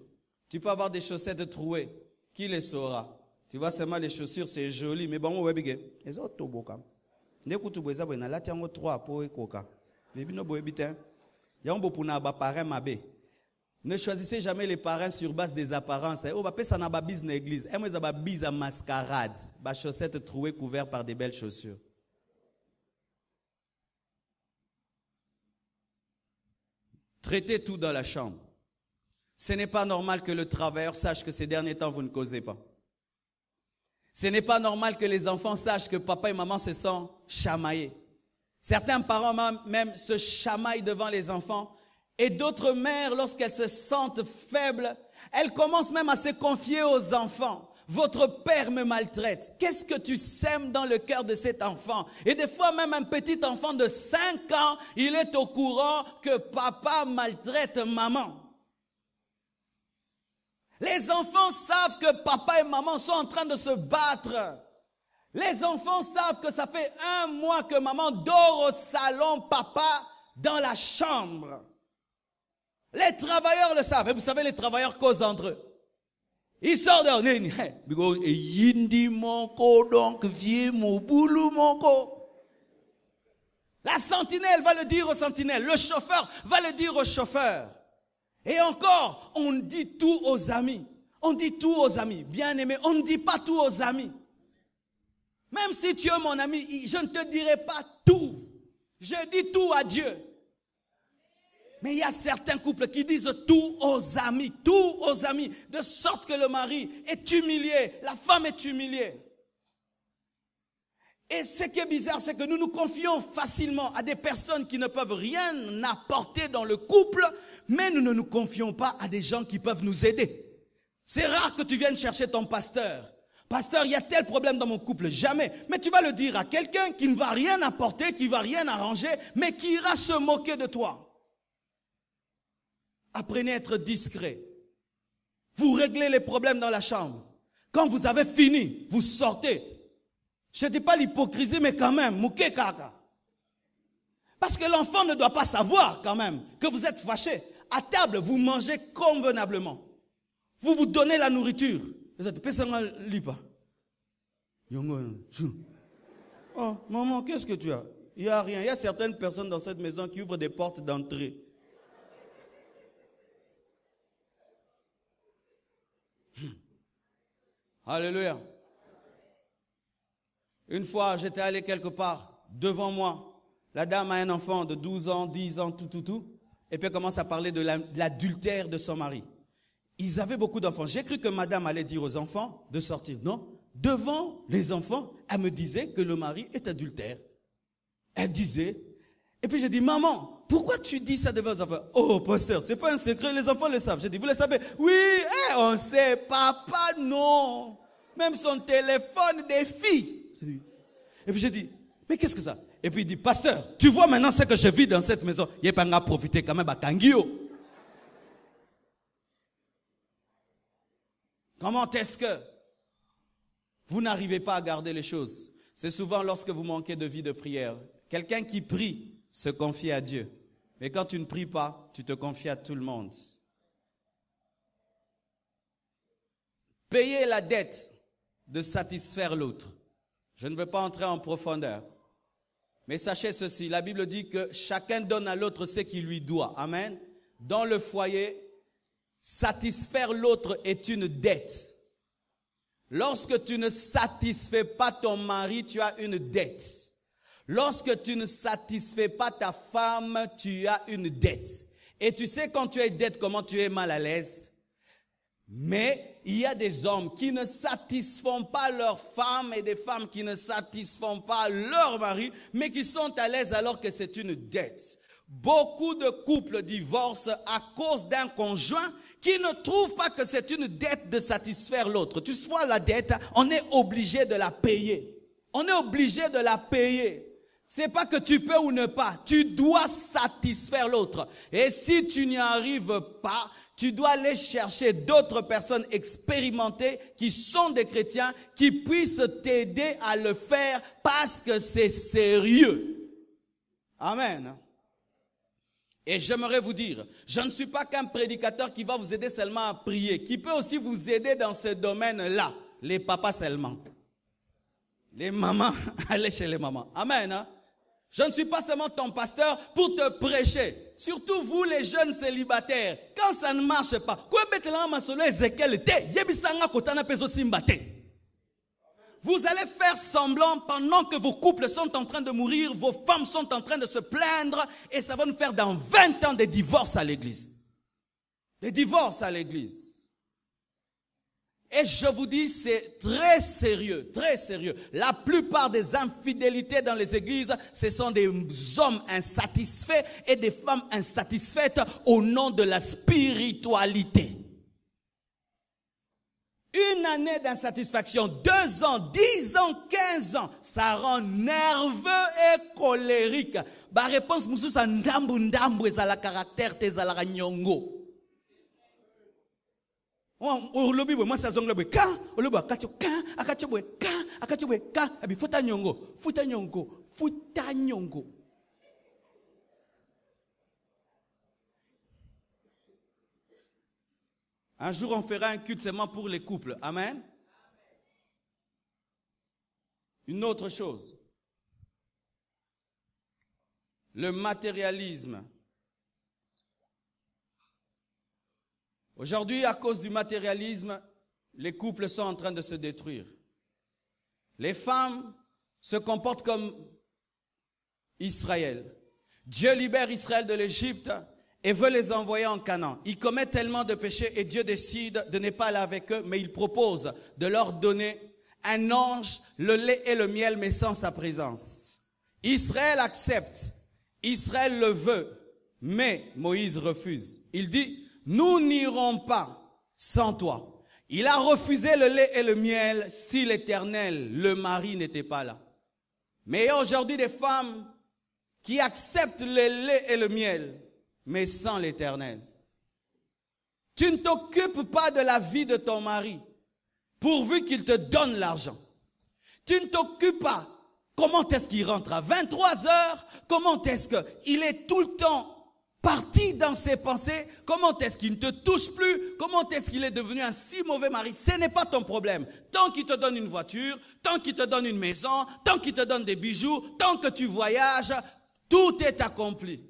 Tu peux avoir des chaussettes trouées. Qui les saura? Tu vois seulement les chaussures, c'est joli, mais bon, on va bien. Les autres, tout beau. Ne kutu boza boina la tiango 3 pour ekoka. Mais bino boye bitin. Yango puna ba parrain mabe. Ne choisissez jamais les parrains sur base des apparences. Oh, bah, ça n'a pas bise dans l'église. Et moi, ça va bise à mascarade. Ba chaussettes trouées couvertes par des belles chaussures. Traitez tout dans la chambre. Ce n'est pas normal que le travailleur sache que ces derniers temps, vous ne causez pas. Ce n'est pas normal que les enfants sachent que papa et maman se sont chamaillés. Certains parents même se chamaillent devant les enfants. Et d'autres mères, lorsqu'elles se sentent faibles, elles commencent même à se confier aux enfants. Votre père me maltraite. Qu'est-ce que tu sèmes dans le cœur de cet enfant? Et des fois, même un petit enfant de 5 ans, il est au courant que papa maltraite maman. Les enfants savent que papa et maman sont en train de se battre. Les enfants savent que ça fait 1 mois que maman dort au salon, papa dans la chambre. Les travailleurs le savent. Et vous savez, les travailleurs causent entre eux. Ils sortent dehors. La sentinelle va le dire au sentinelle. Le chauffeur va le dire au chauffeur. Et encore, on dit tout aux amis. On dit tout aux amis. Bien aimé, on ne dit pas tout aux amis. Même si tu es mon ami, je ne te dirai pas tout. Je dis tout à Dieu. Mais il y a certains couples qui disent tout aux amis, de sorte que le mari est humilié, la femme est humiliée. Et ce qui est bizarre, c'est que nous nous confions facilement à des personnes qui ne peuvent rien apporter dans le couple, mais nous ne nous confions pas à des gens qui peuvent nous aider. C'est rare que tu viennes chercher ton pasteur. Pasteur, il y a tel problème dans mon couple. Jamais. Mais tu vas le dire à quelqu'un qui ne va rien apporter, qui ne va rien arranger, mais qui ira se moquer de toi. Apprenez à être discret. Vous réglez les problèmes dans la chambre. Quand vous avez fini, vous sortez. Je ne dis pas l'hypocrisie, mais quand même, mouké kaka. Parce que l'enfant ne doit pas savoir quand même que vous êtes fâché. À table, vous mangez convenablement. Vous vous donnez la nourriture. Vous êtes oh, maman, qu'est-ce que tu as? Il n'y a rien. Il y a certaines personnes dans cette maison qui ouvrent des portes d'entrée. Alléluia. Une fois, j'étais allé quelque part, devant moi. La dame a un enfant de 12 ans, 10 ans, tout. Et puis elle commence à parler de l'adultère de son mari. Ils avaient beaucoup d'enfants. J'ai cru que madame allait dire aux enfants de sortir. Non, devant les enfants, elle me disait que le mari est adultère. Elle disait. Et puis j'ai dit, maman, pourquoi tu dis ça devant les enfants? Oh, pasteur, c'est pas un secret, les enfants le savent. J'ai dit, vous le savez? Oui, on sait, papa, non. Même son téléphone des filles. Et puis j'ai dit, mais qu'est-ce que ça? Et puis il dit, pasteur, tu vois maintenant ce que je vis dans cette maison. Il n'y a pas à profiter quand même à Kangio. Comment est-ce que vous n'arrivez pas à garder les choses? C'est souvent lorsque vous manquez de vie de prière. Quelqu'un qui prie se confie à Dieu. Mais quand tu ne pries pas, tu te confies à tout le monde. Payer la dette de satisfaire l'autre. Je ne veux pas entrer en profondeur. Mais sachez ceci, la Bible dit que chacun donne à l'autre ce qu'il lui doit. Amen. Dans le foyer, satisfaire l'autre est une dette. Lorsque tu ne satisfais pas ton mari, tu as une dette. Lorsque tu ne satisfais pas ta femme, tu as une dette. Et tu sais quand tu es dette, comment tu es mal à l'aise. Mais il y a des hommes qui ne satisfont pas leurs femmes et des femmes qui ne satisfont pas leur mari, mais qui sont à l'aise alors que c'est une dette. Beaucoup de couples divorcent à cause d'un conjoint qui ne trouve pas que c'est une dette de satisfaire l'autre. Tu vois, la dette, on est obligé de la payer. On est obligé de la payer. C'est pas que tu peux ou ne pas. Tu dois satisfaire l'autre. Et si tu n'y arrives pas, tu dois aller chercher d'autres personnes expérimentées qui sont des chrétiens, qui puissent t'aider à le faire parce que c'est sérieux. Amen. Et j'aimerais vous dire, je ne suis pas qu'un prédicateur qui va vous aider seulement à prier, qui peut aussi vous aider dans ce domaine-là. Les papas seulement. Les mamans, allez chez les mamans. Amen. Hein? Je ne suis pas seulement ton pasteur pour te prêcher. Surtout vous les jeunes célibataires. Quand ça ne marche pas, vous allez faire semblant pendant que vos couples sont en train de mourir, vos femmes sont en train de se plaindre et ça va nous faire dans 20 ans des divorces à l'église. Des divorces à l'église. Et je vous dis, c'est très sérieux, très sérieux. La plupart des infidélités dans les églises, ce sont des hommes insatisfaits et des femmes insatisfaites au nom de la spiritualité. Une année d'insatisfaction, 2 ans, 10 ans, 15 ans, ça rend nerveux et colérique. Ba réponse mususa ndambu ndambu ezala caractère tezala nyongo. Olobi bwe mwasa zongla bwe ka, olobi akacho ka, akacho bwe ka, abi futa nyongo, futa nyongo, futa nyongo. Un jour, on fera un culte seulement pour les couples. Amen. Une autre chose. Le matérialisme. Aujourd'hui, à cause du matérialisme, les couples sont en train de se détruire. Les femmes se comportent comme Israël. Dieu libère Israël de l'Égypte et veut les envoyer en Canaan. Ils commettent tellement de péchés et Dieu décide de ne pas aller avec eux, mais il propose de leur donner un ange, le lait et le miel, mais sans sa présence. Israël accepte, Israël le veut, mais Moïse refuse. Il dit, nous n'irons pas sans toi. Il a refusé le lait et le miel si l'Éternel, le mari, n'était pas là. Mais il y a aujourd'hui des femmes qui acceptent le lait et le miel, mais sans l'Éternel. Tu ne t'occupes pas de la vie de ton mari, pourvu qu'il te donne l'argent. Tu ne t'occupes pas. Comment est-ce qu'il rentre à 23 heures? Comment est-ce qu'il est tout le temps parti dans ses pensées? Comment est-ce qu'il ne te touche plus? Comment est-ce qu'il est devenu un si mauvais mari? Ce n'est pas ton problème. Tant qu'il te donne une voiture, tant qu'il te donne une maison, tant qu'il te donne des bijoux, tant que tu voyages, tout est accompli.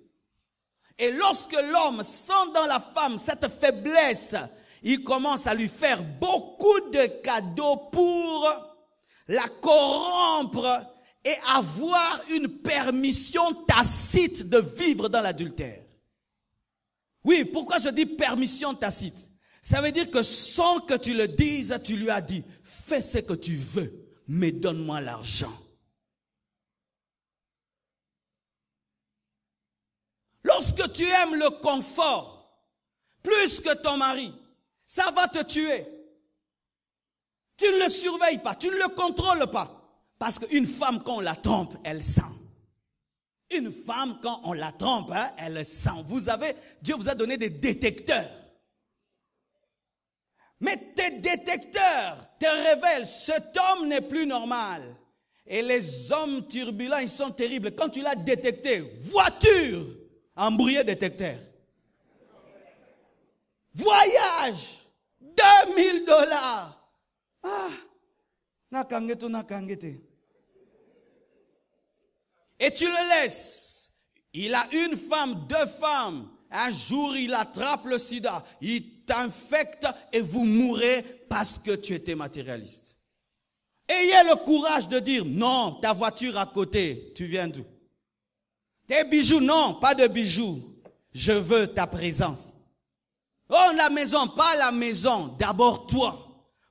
Et lorsque l'homme sent dans la femme cette faiblesse, il commence à lui faire beaucoup de cadeaux pour la corrompre et avoir une permission tacite de vivre dans l'adultère. Oui, pourquoi je dis permission tacite? Ça veut dire que sans que tu le dises, tu lui as dit, fais ce que tu veux, mais donne-moi l'argent. Lorsque tu aimes le confort, plus que ton mari, ça va te tuer. Tu ne le surveilles pas, tu ne le contrôles pas. Parce qu'une femme, quand on la trompe, elle sent. Une femme, quand on la trompe, elle sent. Dieu vous a donné des détecteurs. Mais tes détecteurs te révèlent, cet homme n'est plus normal. Et les hommes turbulents, ils sont terribles. Quand tu l'as détecté, voiture, embrouillé détecteur. Voyage, $2000. Ah, nakangete. et tu le laisses. Il a une femme, 2 femmes. Un jour, il attrape le sida. Il t'infecte et vous mourrez parce que tu étais matérialiste. Ayez le courage de dire non, ta voiture à côté, tu viens d'où? Tes bijoux, non, pas de bijoux. Je veux ta présence. Oh, la maison, pas la maison, d'abord toi.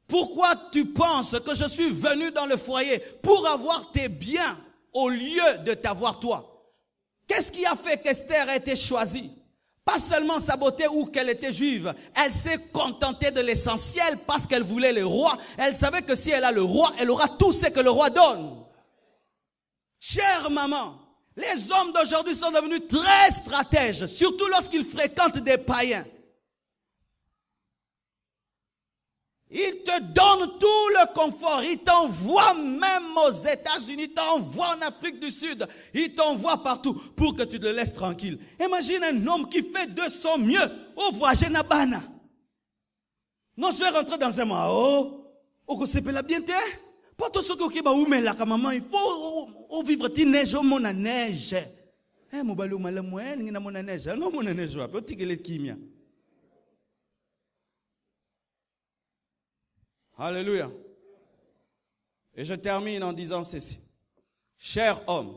Pourquoi tu penses que je suis venu dans le foyer pour avoir tes biens au lieu de t'avoir toi? Qu'est-ce qui a fait qu'Esther a été choisie? Pas seulement sa beauté ou qu'elle était juive. Elle s'est contentée de l'essentiel parce qu'elle voulait le roi. Elle savait que si elle a le roi, elle aura tout ce que le roi donne. Chère maman, les hommes d'aujourd'hui sont devenus très stratèges, surtout lorsqu'ils fréquentent des païens. Ils te donnent tout le confort. Ils t'envoient même aux États-Unis, ils t'envoient en Afrique du Sud, ils t'envoient partout pour que tu te laisses tranquille. Imagine un homme qui fait de son mieux au voyage Nabana. Non, je vais rentrer dans un mois. Oh, que c'est la bien terre. Pas tout ce qui va où mais là, maman, il faut vivre ti neige au mon neige. Mon balou malamoué, n'ina mon neige. Non, mon neige, petit que les kimia. Alléluia. Et je termine en disant ceci. Cher homme,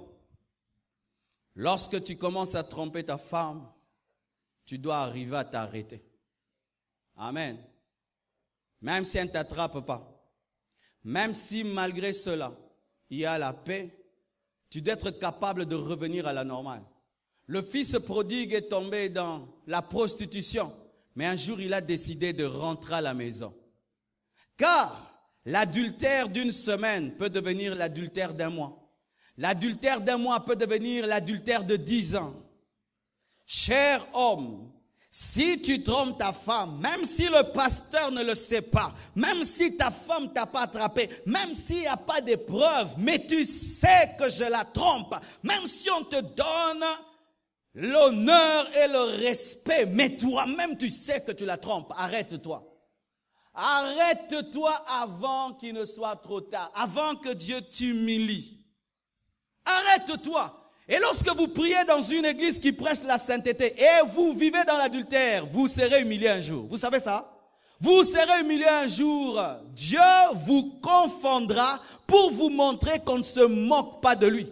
lorsque tu commences à tromper ta femme, tu dois arriver à t'arrêter. Amen. Même si elle ne t'attrape pas. Même si malgré cela, il y a la paix, tu dois être capable de revenir à la normale. Le fils prodigue est tombé dans la prostitution, mais un jour il a décidé de rentrer à la maison. Car l'adultère d'une semaine peut devenir l'adultère d'un mois. L'adultère d'un mois peut devenir l'adultère de 10 ans. Cher homme, si tu trompes ta femme, même si le pasteur ne le sait pas, même si ta femme t'a pas attrapé, même s'il n'y a pas de preuves, mais tu sais que je la trompe, même si on te donne l'honneur et le respect, mais toi-même tu sais que tu la trompes, arrête-toi. Arrête-toi avant qu'il ne soit trop tard, avant que Dieu t'humilie. Arrête-toi. Et lorsque vous priez dans une église qui prêche la sainteté et vous vivez dans l'adultère, vous serez humilié un jour. Vous savez ça? Vous serez humilié un jour. Dieu vous confondra pour vous montrer qu'on ne se moque pas de lui.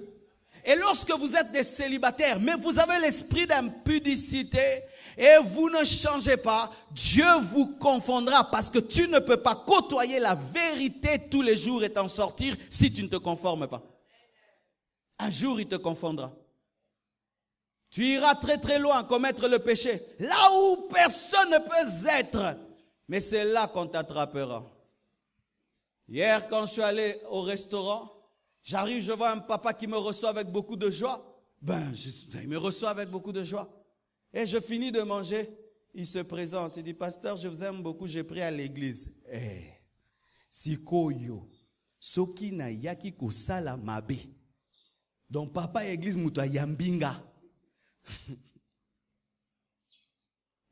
Et lorsque vous êtes des célibataires, mais vous avez l'esprit d'impudicité et vous ne changez pas, Dieu vous confondra parce que tu ne peux pas côtoyer la vérité tous les jours et t'en sortir si tu ne te conformes pas. Un jour, il te confondra. Tu iras très très loin commettre le péché, là où personne ne peut être. Mais c'est là qu'on t'attrapera. Hier, quand je suis allé au restaurant, j'arrive, je vois un papa qui me reçoit avec beaucoup de joie. Il me reçoit avec beaucoup de joie. Et je finis de manger, il se présente, il dit, pasteur, je vous aime beaucoup, j'ai pris à l'église. Sikoyo, soki na yaki kusala mabe. Donc papa église muta yambinga.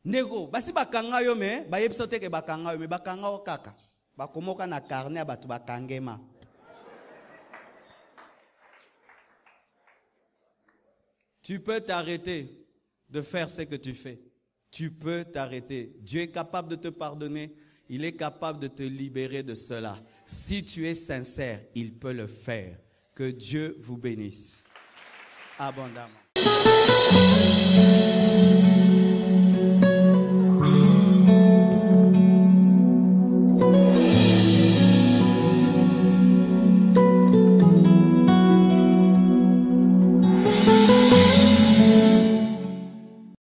Nego, basi bakanga yo me, ba yebsote ke bakanga yo me, bakanga o kaka. Bakomoka na carnet abatu bakangema. Tu peux t'arrêter de faire ce que tu fais. Tu peux t'arrêter. Dieu est capable de te pardonner. Il est capable de te libérer de cela. Si tu es sincère, il peut le faire. Que Dieu vous bénisse abondamment.